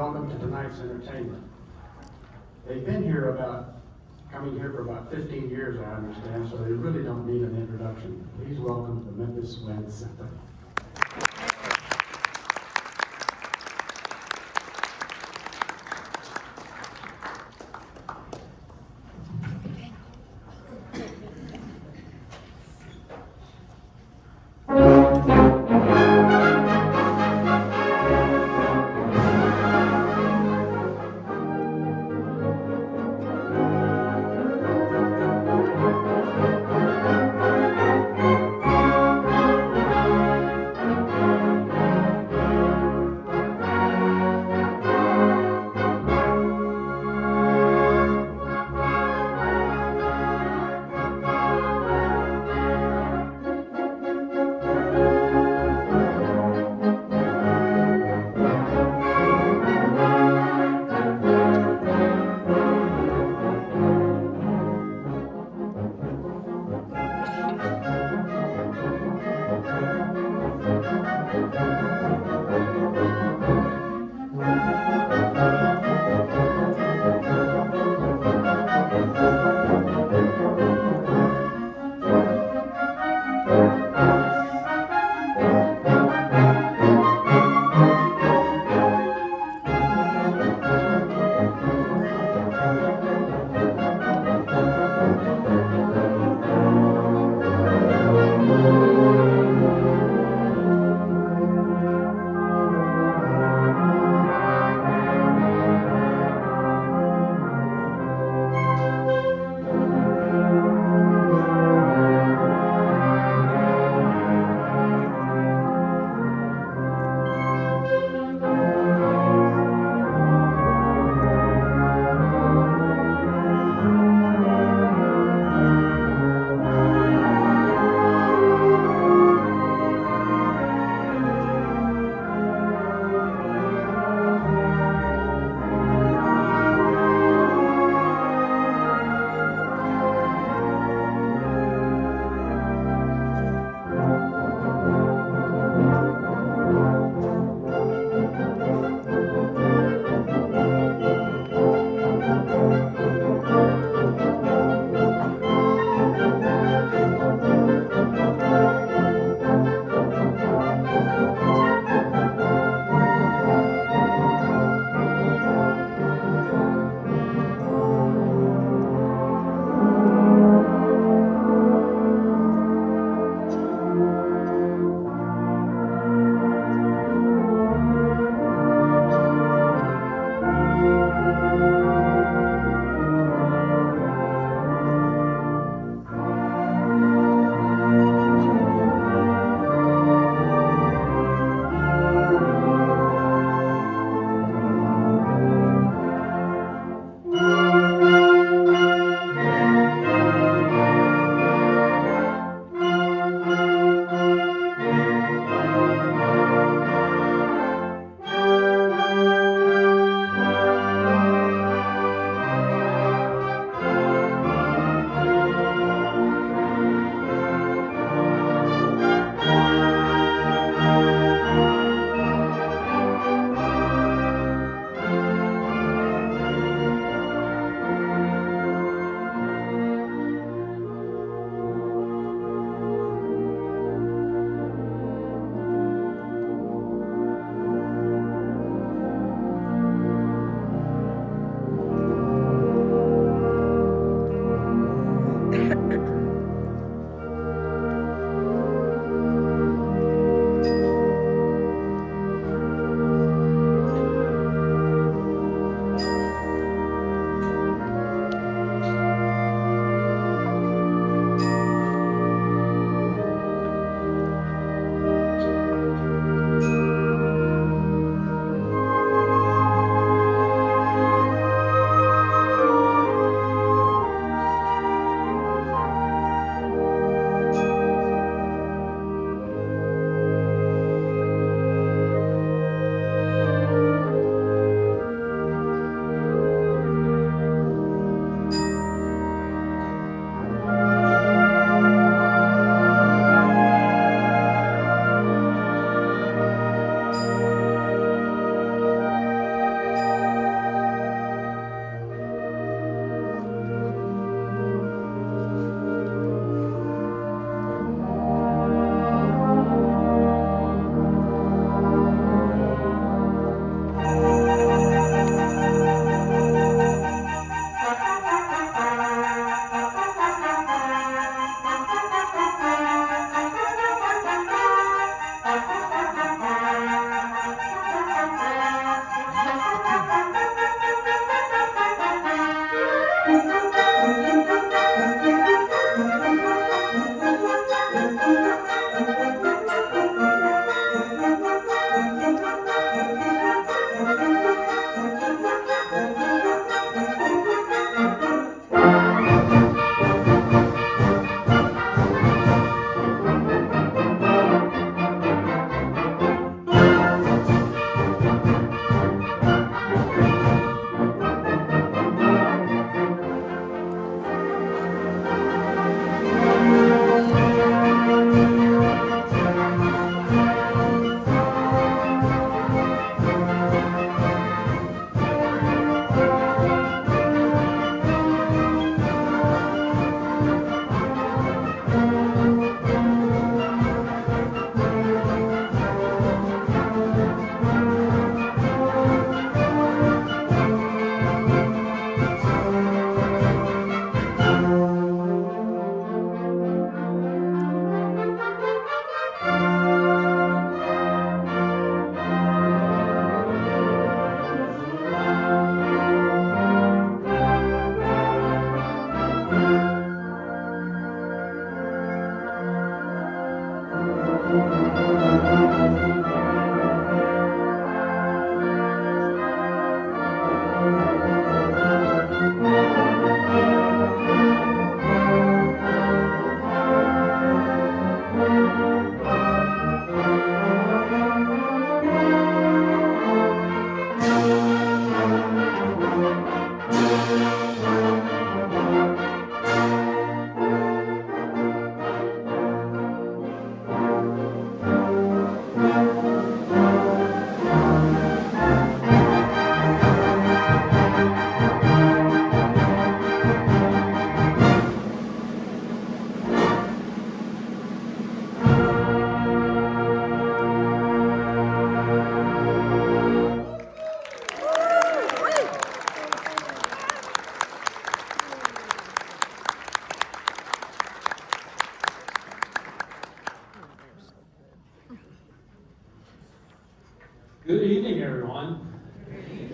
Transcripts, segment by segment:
welcome to tonight's entertainment. They've been coming here for about 15 years, I understand, so they really don't need an introduction. Please welcome the Memphis Symphony.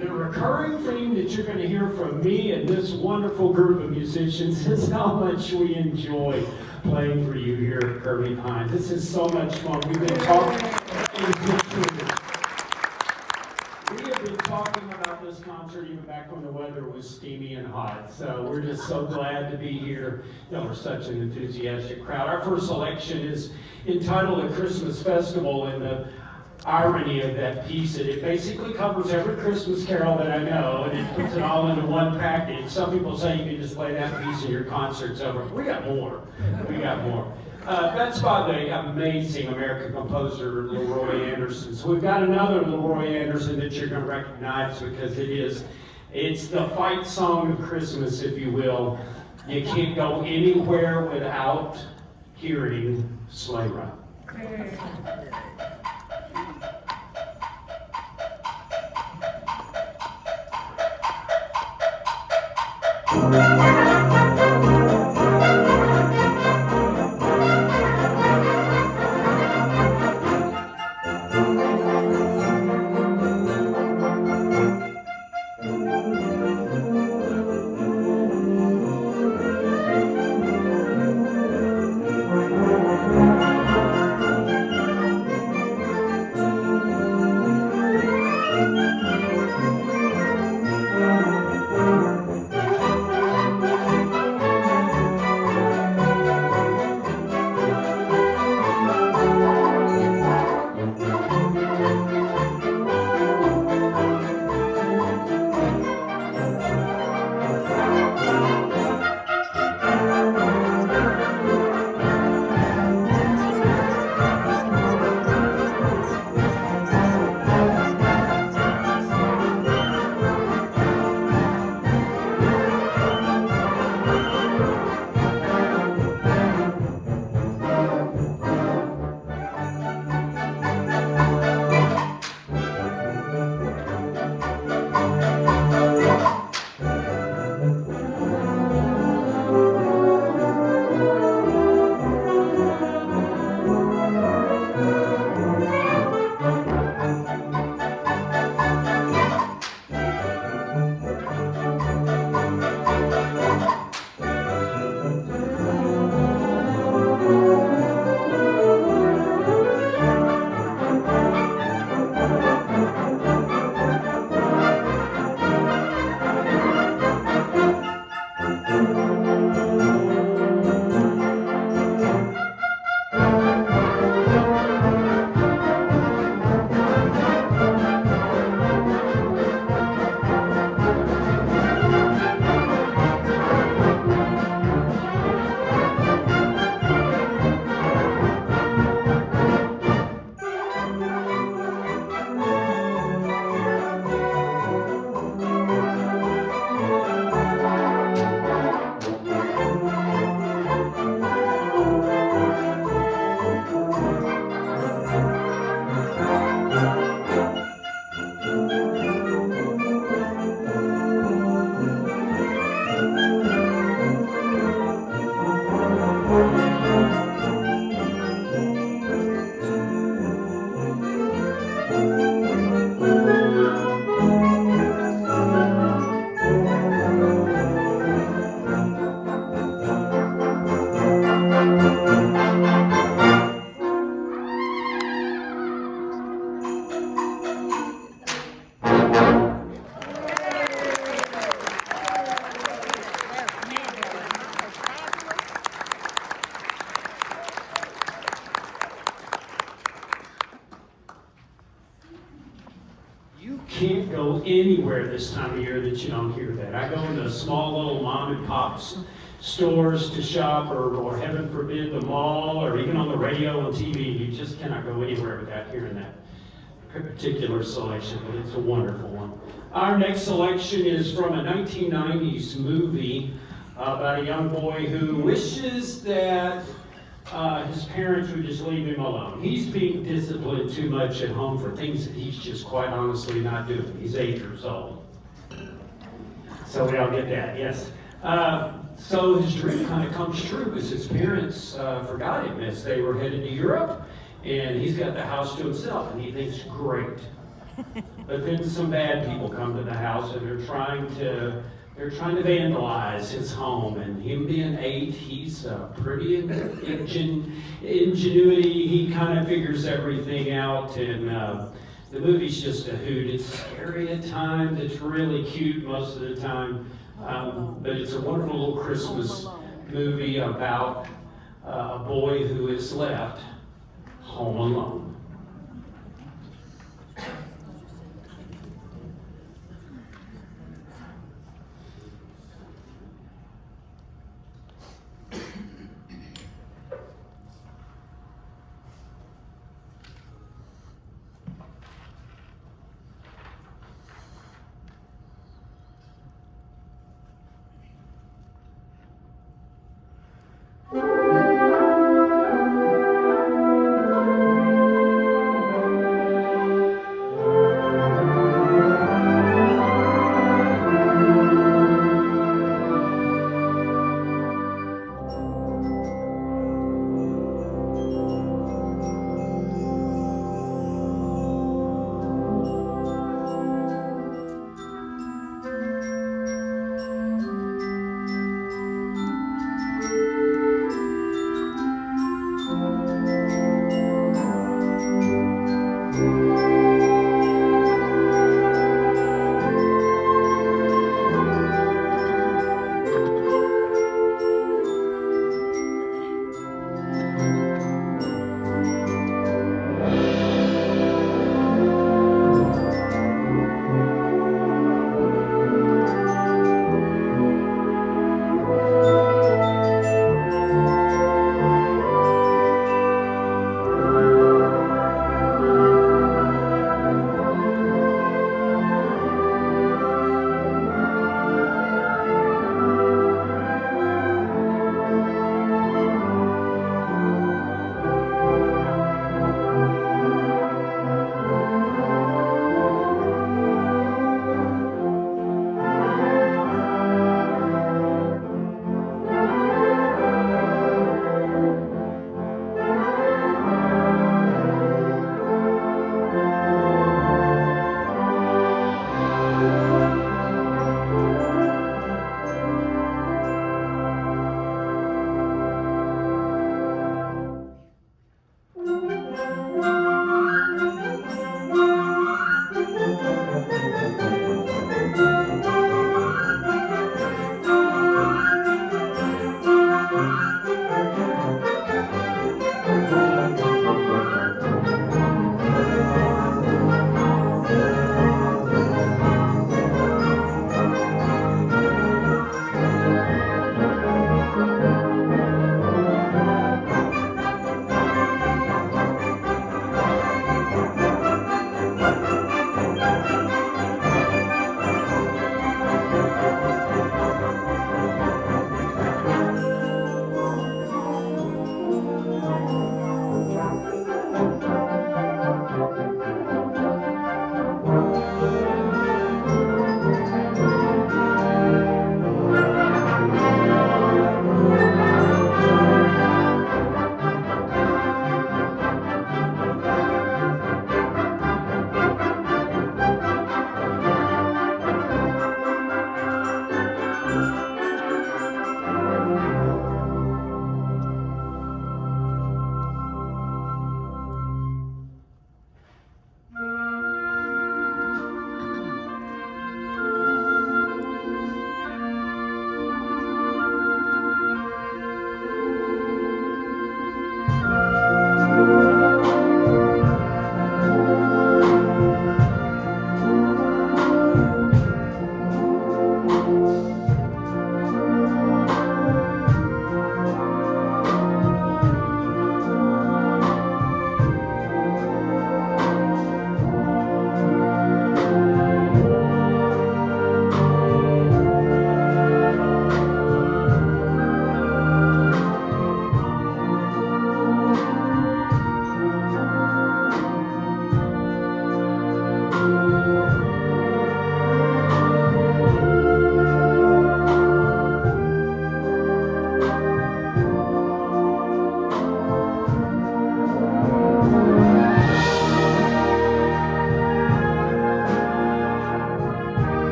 The recurring theme that you're going to hear from me and this wonderful group of musicians is how much we enjoy playing for you here at Kirby Pines. This is so much fun. We've been talking about this concert even back when the weather was steamy and hot. So we're just so glad to be here. We're such an enthusiastic crowd. Our first selection is entitled A Christmas Festival, and the irony of that piece that it basically covers every Christmas carol that I know, and it puts it all into one package. Some people say you can just play that piece and your concert's over. We got more. That's by the amazing American composer Leroy Anderson. So we've got another Leroy Anderson that you're going to recognize because it's the fight song of Christmas, if you will. You can't go anywhere without hearing Sleigh Ride. Can't go anywhere this time of year that you don't hear that. I go into small little mom and pop stores to shop, or heaven forbid, the mall, or even on the radio and TV. You just cannot go anywhere without hearing that particular selection, but it's a wonderful one. Our next selection is from a 1990s movie about a young boy who wishes that his parents would just leave him alone. He's being disciplined too much at home for things that he's just quite honestly not doing. He's 8 years old. So we all get that, yes. So his dream kind of comes true because his parents forgot him as they were headed to Europe, and he's got the house to himself, and he thinks, great. But then some bad people come to the house and they're trying to vandalize his home. And him being 8, he's pretty ingenuity. He kind of figures everything out. And the movie's just a hoot. It's scary at times. It's really cute most of the time. But it's a wonderful little Christmas movie about a boy who is left home alone.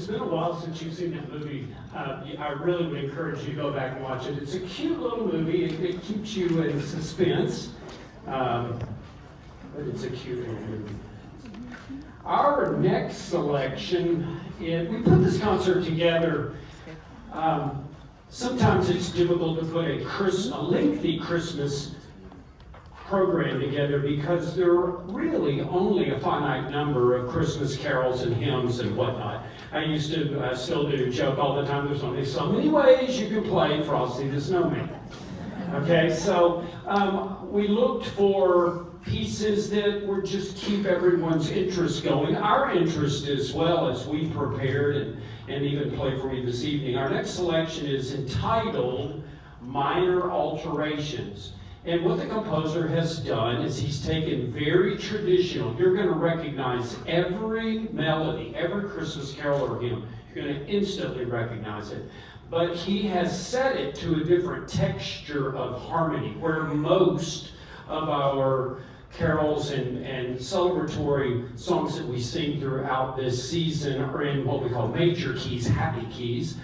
it's been a while since you've seen that movie, I really would encourage you to go back and watch it. It's a cute little movie. It keeps you in suspense, but it's a cute little movie. Our next selection, we put this concert together. Sometimes it's difficult to put a lengthy Christmas program together because there are really only a finite number of Christmas carols and hymns and whatnot. I used to still do joke all the time, there's only so many ways you can play Frosty the Snowman. Okay, so we looked for pieces that would just keep everyone's interest going, our interest as well, as we prepared and even played for you this evening. Our next selection is entitled Minor Alterations. And what the composer has done is he's taken very traditional, you're going to recognize every melody, every Christmas carol or hymn, you're going to instantly recognize it. But he has set it to a different texture of harmony, where most of our carols and celebratory songs that we sing throughout this season are in what we call major keys, happy keys.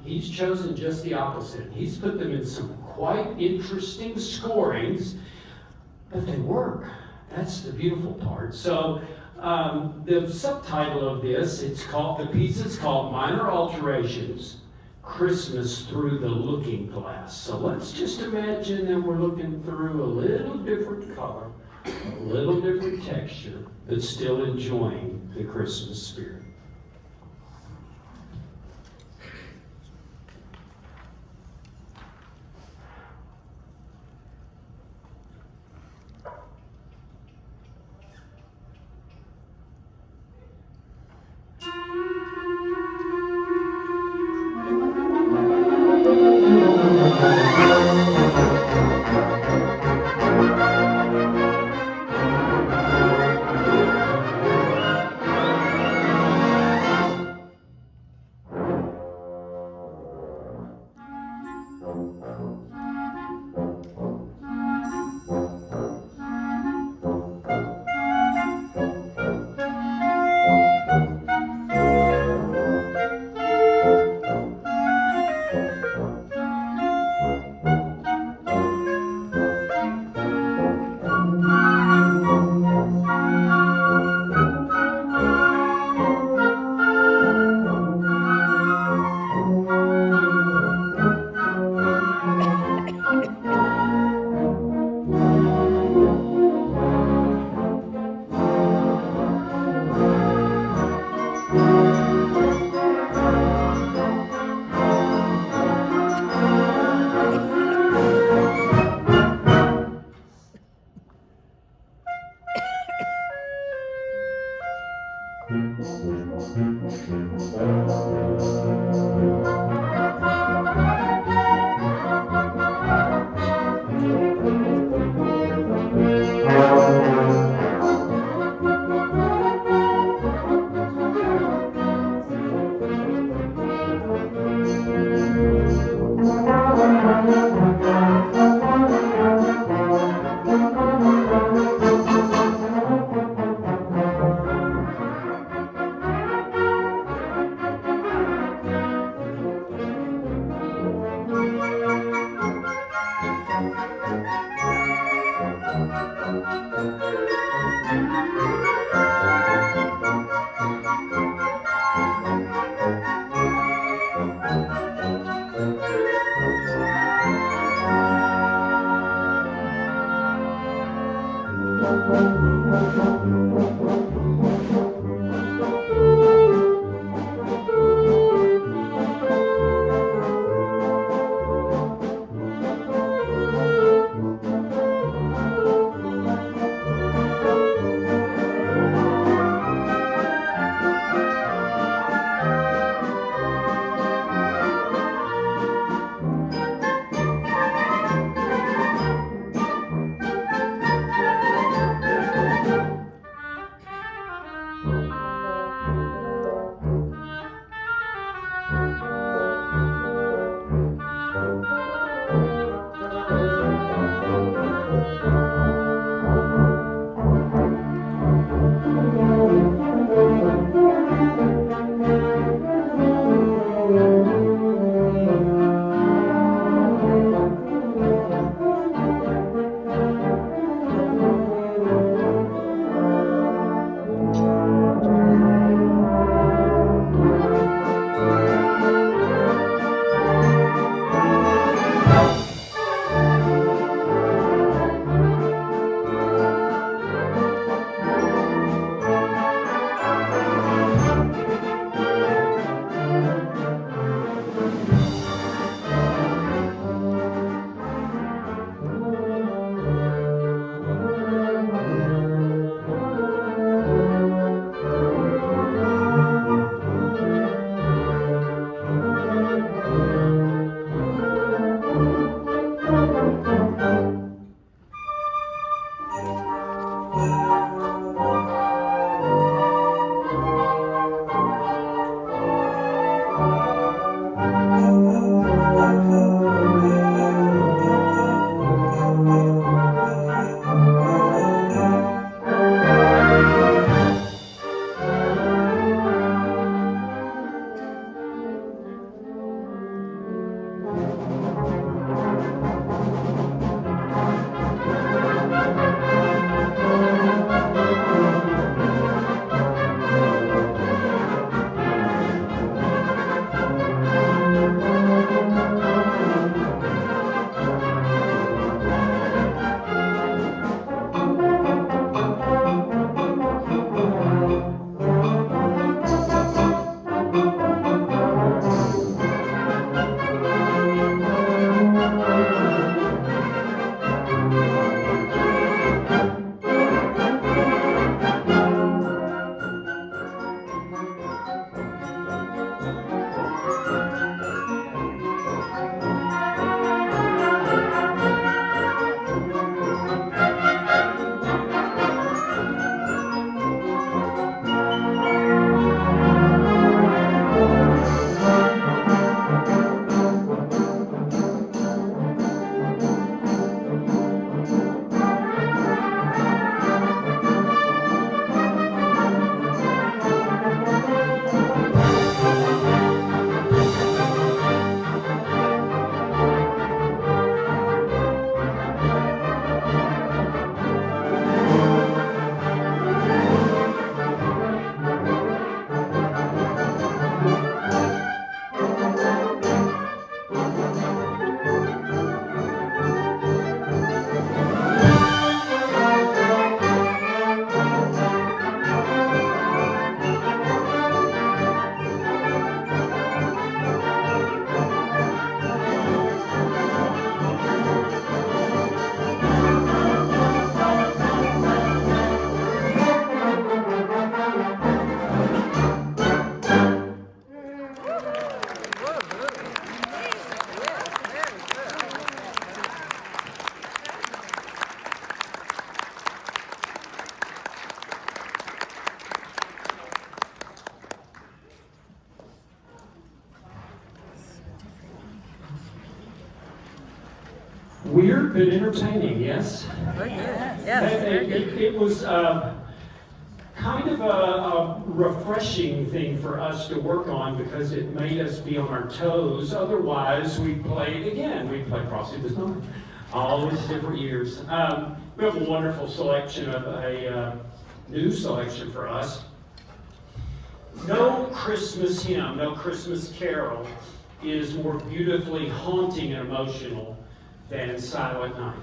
He's chosen just the opposite. He's put them in some quite interesting scorings, but they work. That's the beautiful part. So the subtitle of this, the piece is called Minor Alterations, Christmas Through the Looking Glass. So let's just imagine that we're looking through a little different color, a little different texture, but still enjoying the Christmas spirit. Weird but entertaining, yes? Very good. Yes, very good. It was kind of a refreshing thing for us to work on because it made us be on our toes. Otherwise, we played Frosty the Snowman, always different years. We have a wonderful selection of a new selection for us. No Christmas hymn, no Christmas carol is more beautifully haunting and emotional than Silent Night.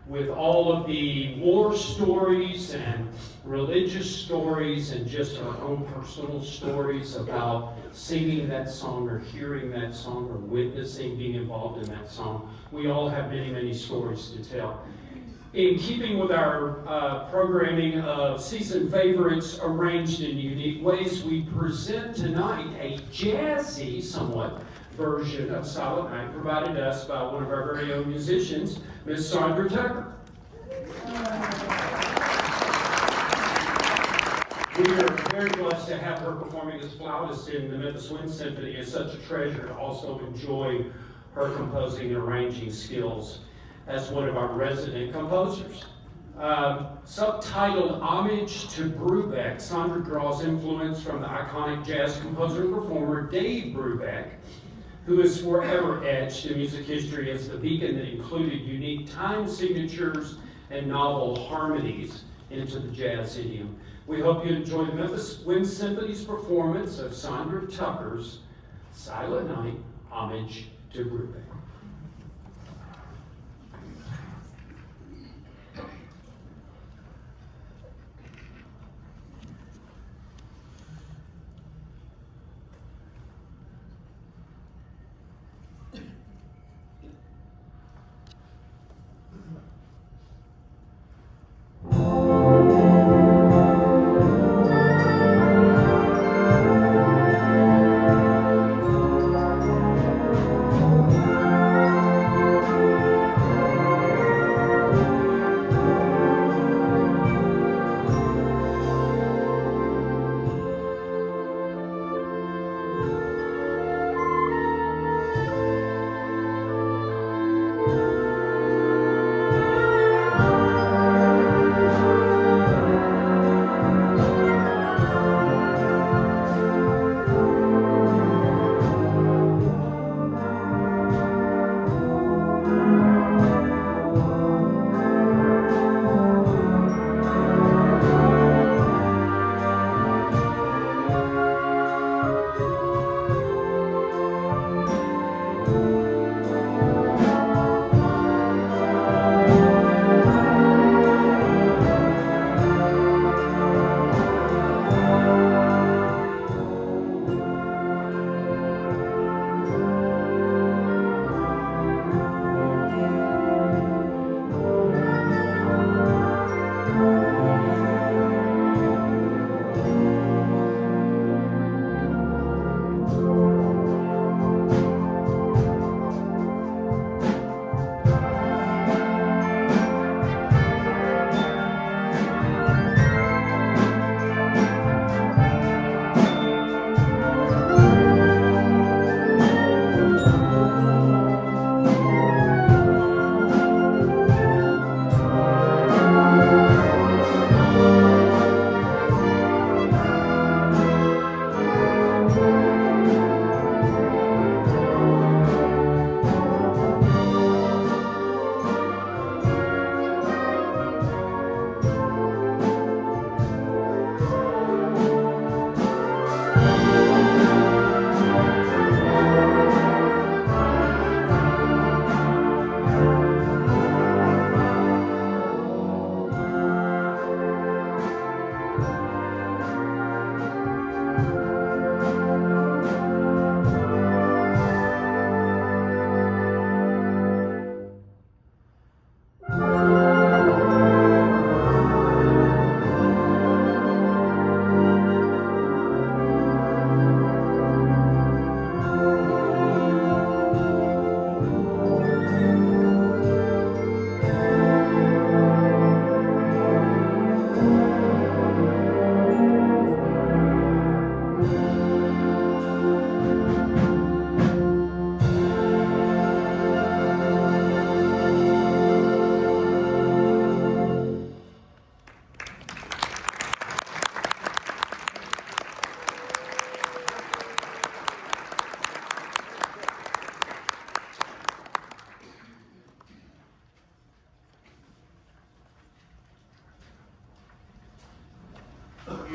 With all of the war stories and religious stories and just our own personal stories about singing that song or hearing that song or witnessing being involved in that song, we all have many, many stories to tell. In keeping with our programming of season favorites arranged in unique ways, we present tonight a jazzy, somewhat, version of Silent Night provided us by one of our very own musicians, Miss Sandra Tucker. We are very blessed to have her performing as flautist in the Memphis Wind Symphony. It's such a treasure to also enjoy her composing and arranging skills as one of our resident composers. Subtitled Homage to Brubeck, Sandra draws influence from the iconic jazz composer and performer Dave Brubeck, who is forever etched in music history as the beacon that included unique time signatures and novel harmonies into the jazz idiom. We hope you enjoy the Memphis Wind Symphony's performance of Sandra Tucker's Silent Night, Homage to Brubeck.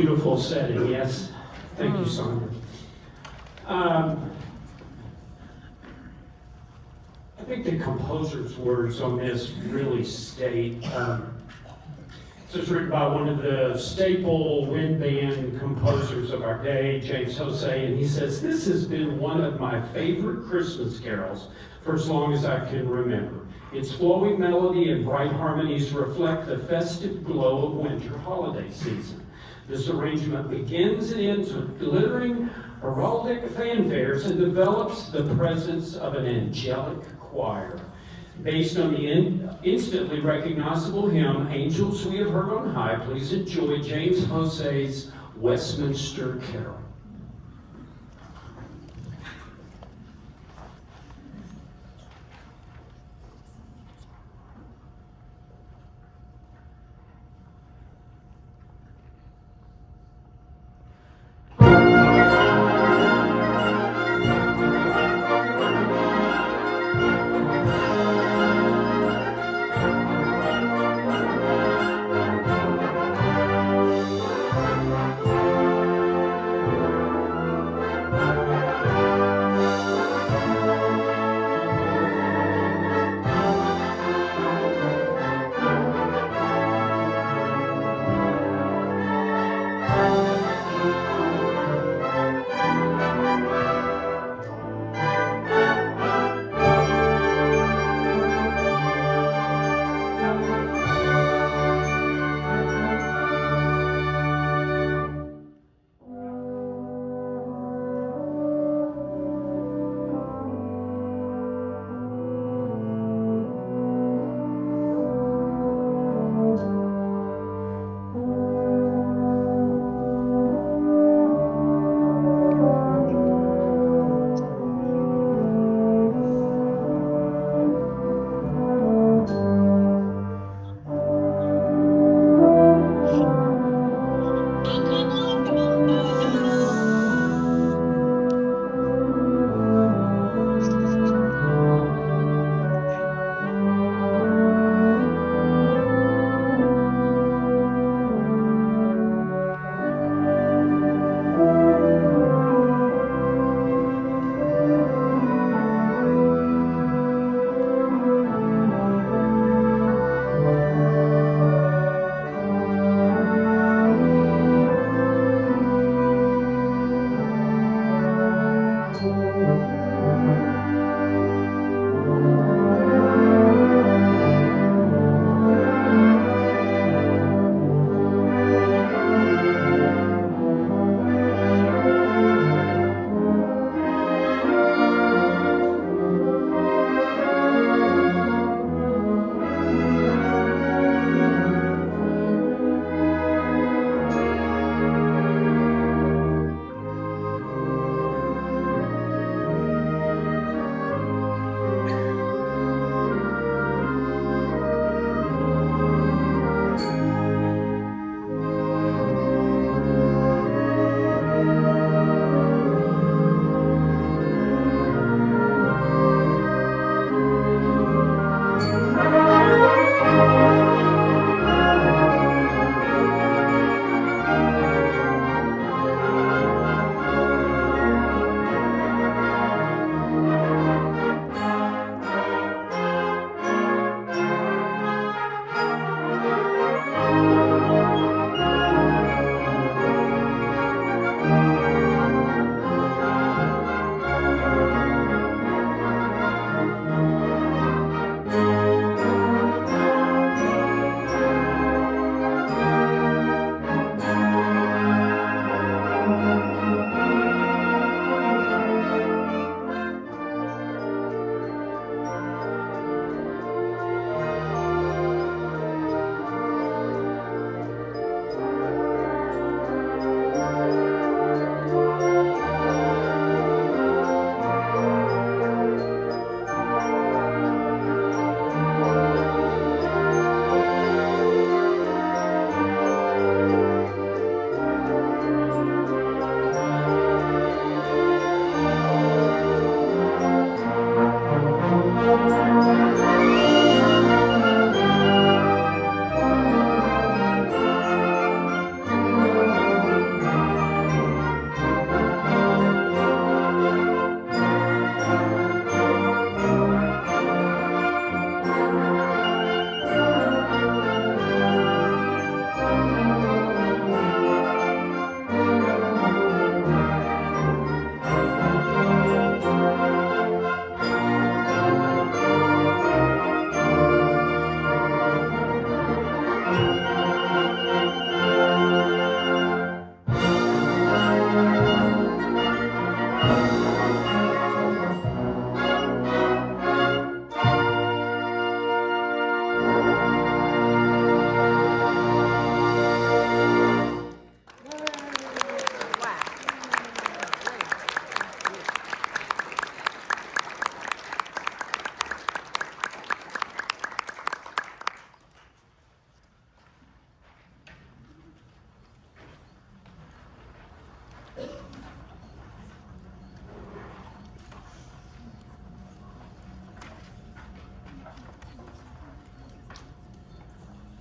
beautiful setting, yes. Thank you, Sandra. I think the composer's words on this really state, this was written by one of the staple wind band composers of our day, James Jose, and he says, "This has been one of my favorite Christmas carols for as long as I can remember. Its flowing melody and bright harmonies reflect the festive glow of winter holiday season. This arrangement begins and ends with glittering heraldic fanfares and develops the presence of an angelic choir. Based on the instantly recognizable hymn, Angels We Have Heard on High, please enjoy James Jose's Westminster Carol."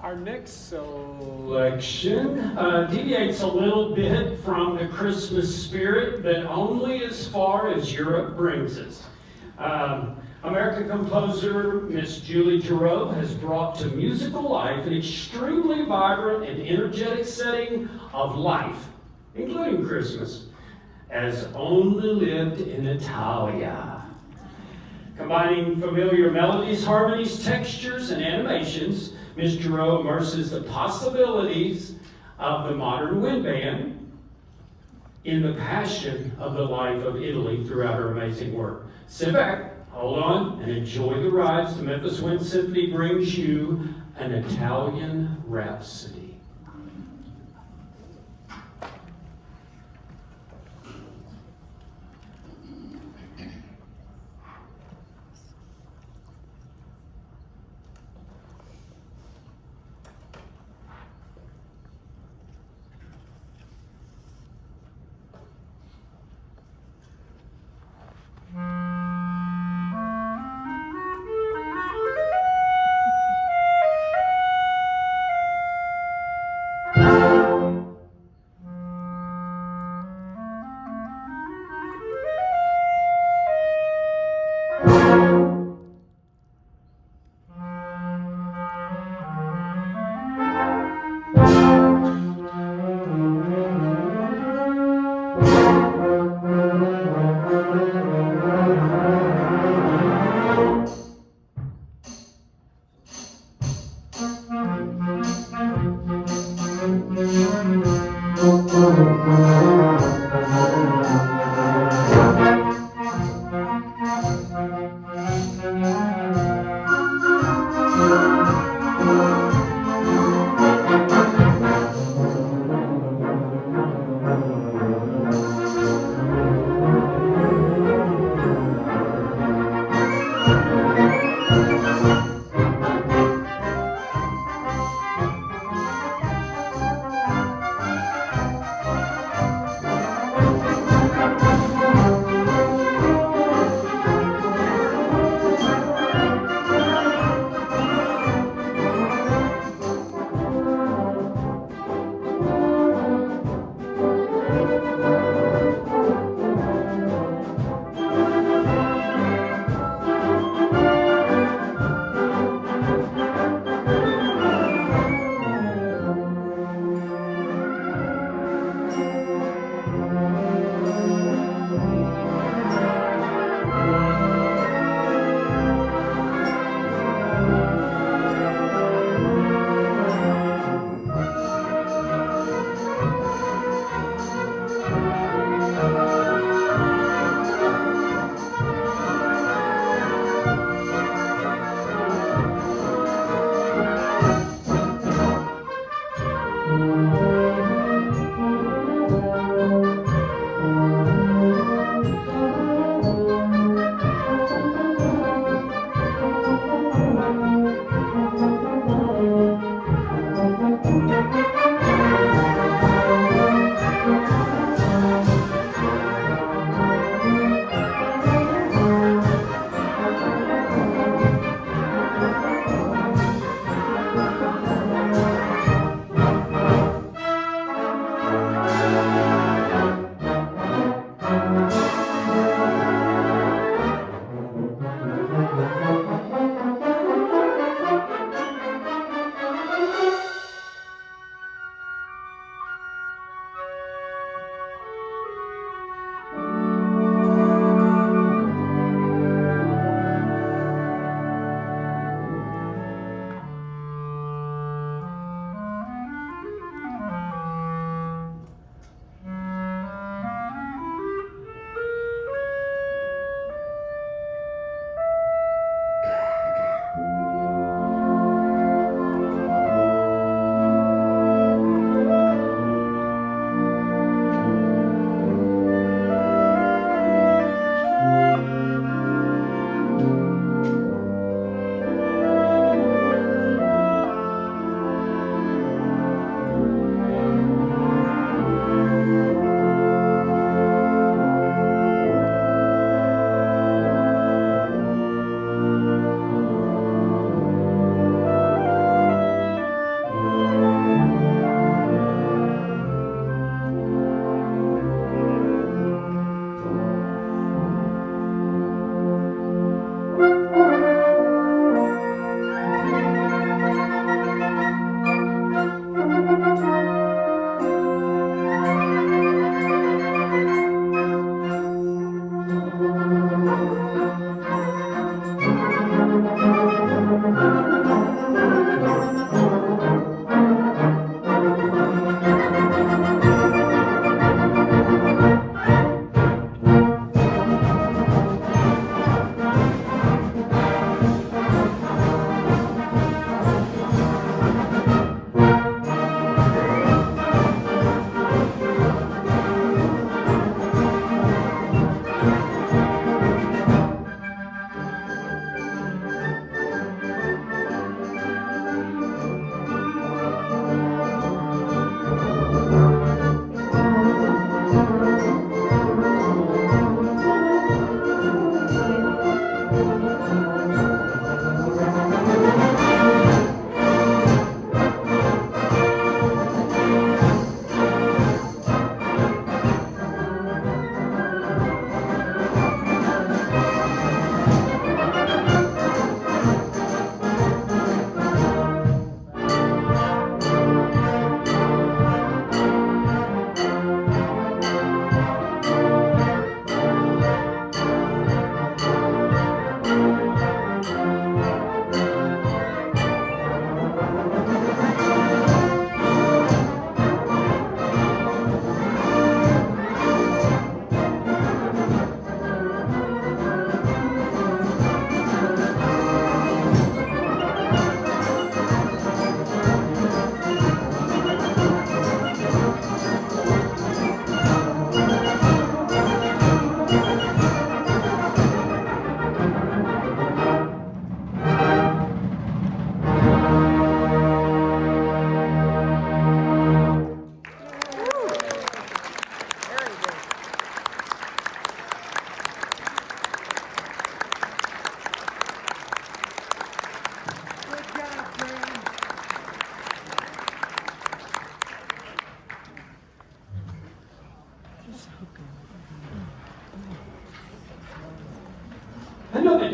Our next selection deviates a little bit from the Christmas spirit, but only as far as Europe brings us. American composer Miss Julie Giroux has brought to musical life an extremely vibrant and energetic setting of life, including Christmas, as only lived in Italia. Combining familiar melodies, harmonies, textures, and animations, Ms. Giroux immerses the possibilities of the modern wind band in the passion of the life of Italy throughout her amazing work. Sit back, hold on, and enjoy the rides. The Memphis Wind Symphony brings you an Italian Rhapsody.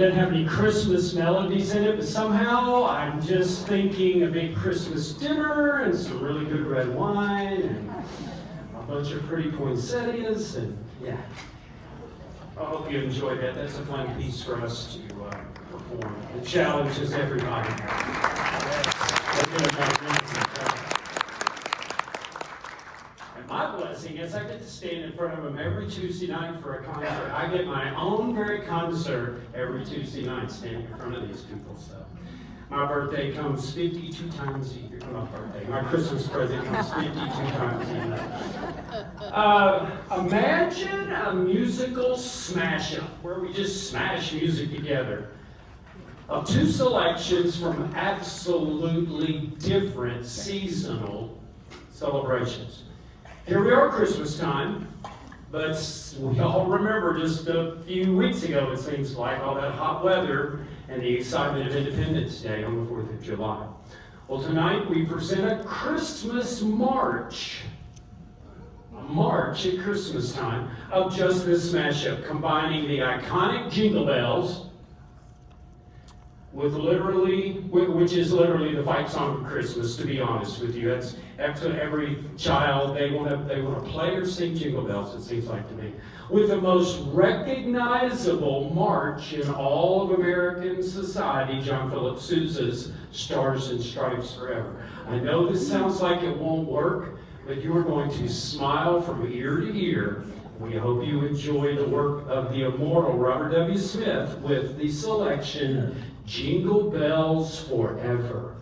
doesn't have any Christmas melodies in it, but somehow I'm just thinking a big Christmas dinner and some really good red wine and a bunch of pretty poinsettias, and yeah. I hope you enjoyed that. That's a fun piece for us to perform. It challenges everybody. And my blessing is I get to stand in front of them every Tuesday night for a concert. I get my own very concert every Tuesday night standing in front of these people. So my birthday comes 52 times a year. Not birthday. My Christmas present comes 52 times a year. Imagine a musical smash-up where we just smash music together of two selections from absolutely different seasonal celebrations. Here we are, Christmas time, but we all remember just a few weeks ago, it seems like, all that hot weather and the excitement of Independence Day on the 4th of July. Well, tonight we present a Christmas march. A march at Christmas time of just this smash-up, combining the iconic Jingle Bells with which is literally the fight song of Christmas, to be honest with you. That's what every child, they want to play or sing Jingle Bells, it seems like to me. With the most recognizable march in all of American society, John Philip Sousa's Stars and Stripes Forever. I know this sounds like it won't work, but you're going to smile from ear to ear. We hope you enjoy the work of the immortal Robert W. Smith with the selection Jingle Bells Forever.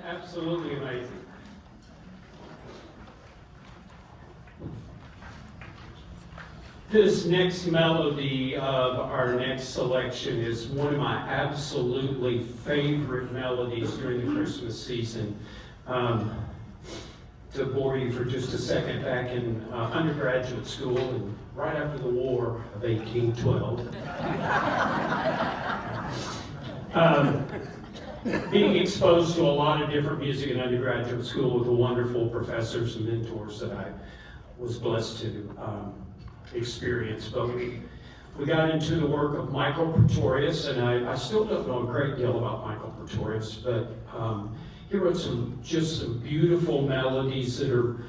Absolutely amazing. This next melody of our next selection is one of my absolutely favorite melodies during the Christmas season. To bore you for just a second, back in undergraduate school, and right after the War of 1812, being exposed to a lot of different music in undergraduate school with the wonderful professors and mentors that I was blessed to experience. But we got into the work of Michael Pretorius, and I still don't know a great deal about Michael Pretorius, but he wrote some beautiful melodies that are,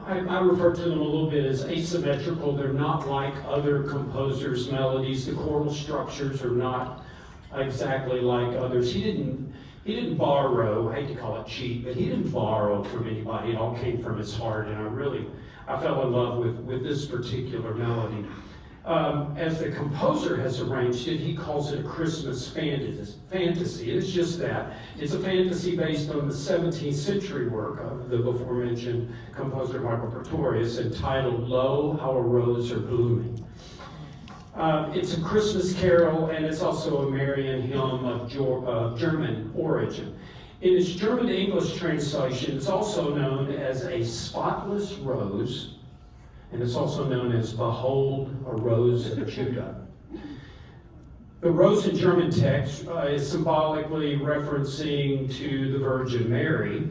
I refer to them a little bit as asymmetrical. They're not like other composers' melodies. The chordal structures are not exactly like others. He didn't borrow, I hate to call it cheap, but he didn't borrow from anybody. It all came from his heart, and I fell in love with this particular melody. As the composer has arranged it, he calls it a Christmas fantasy. It's just that. It's a fantasy based on the 17th century work of the before-mentioned composer Michael Pretorius, entitled "Lo, How a Rose Are Blooming." It's a Christmas carol, and it's also a Marian hymn of German origin. In its German-English translation, it's also known as "A Spotless Rose," and it's also known as "Behold, a Rose of Judah." The rose in German text is symbolically referencing to the Virgin Mary,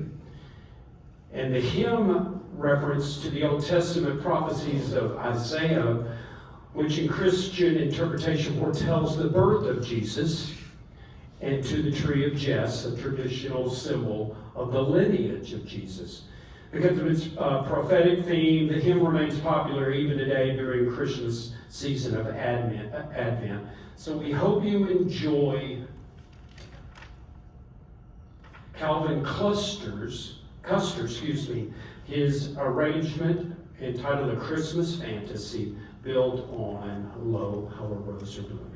and the hymn reference to the Old Testament prophecies of Isaiah, which in Christian interpretation foretells the birth of Jesus, and to the tree of Jess, a traditional symbol of the lineage of Jesus. Because of its prophetic theme, the hymn remains popular even today during Christmas season of Advent. So we hope you enjoy Calvin Custer's his arrangement entitled "A Christmas Fantasy," built on "Lo, How a Rose Are Blooming."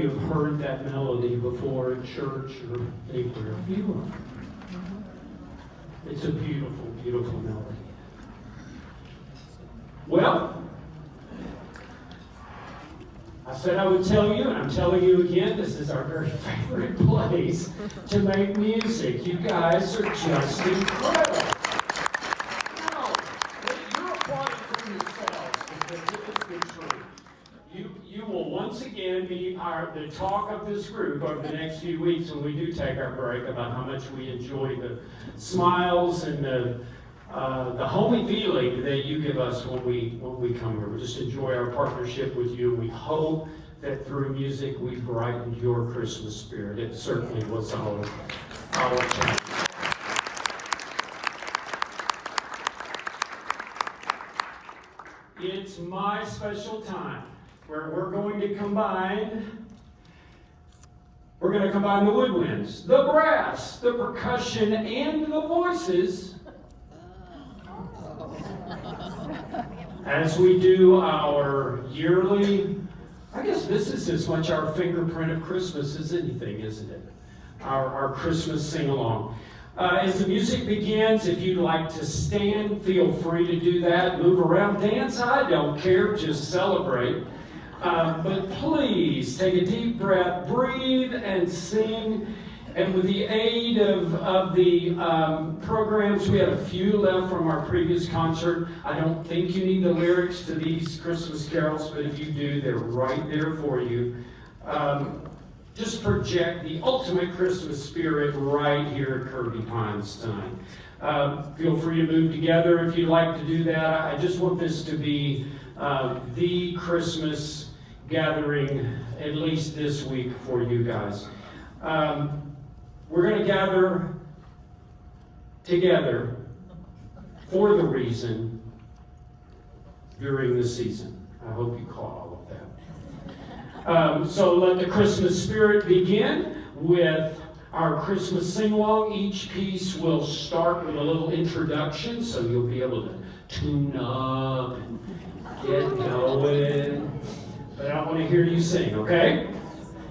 have heard that melody before at church or anywhere. A few of them. It's a beautiful, beautiful melody. Well, I said I would tell you, and I'm telling you again, this is our very favorite place to make music. You guys are just incredible. No, you're applauding for yourselves because it is the truth. You will once again be the talk of this group over the next few weeks when we do take our break about how much we enjoy the smiles and the homey feeling that you give us when we come here. We just enjoy our partnership with you. We hope that through music we brightened your Christmas spirit. It certainly was our challenge. It's my special time where we're going to combine the woodwinds, the brass, the percussion, and the voices as we do our yearly, I guess this is as much our fingerprint of Christmas as anything, isn't it? Our Christmas sing-along. As the music begins, if you'd like to stand, feel free to do that. Move around, dance, I don't care, just celebrate. But please take a deep breath, breathe, and sing. And with the aid of the programs, we have a few left from our previous concert. I don't think you need the lyrics to these Christmas carols, but if you do, they're right there for you. Just project the ultimate Christmas spirit right here at Kirby Pines tonight. Feel free to move together if you'd like to do that. I just want this to be the Christmas gathering, at least this week, for you guys. We're going to gather together for the reason during the season. I hope you caught all of that. So let the Christmas spirit begin with our Christmas sing-along. Each piece will start with a little introduction, so you'll be able to tune up and get going. But I want to hear you sing, okay?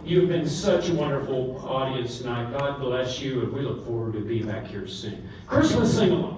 You've been such a wonderful audience tonight. God bless you, and we look forward to being back here to sing. Christmas sing-along.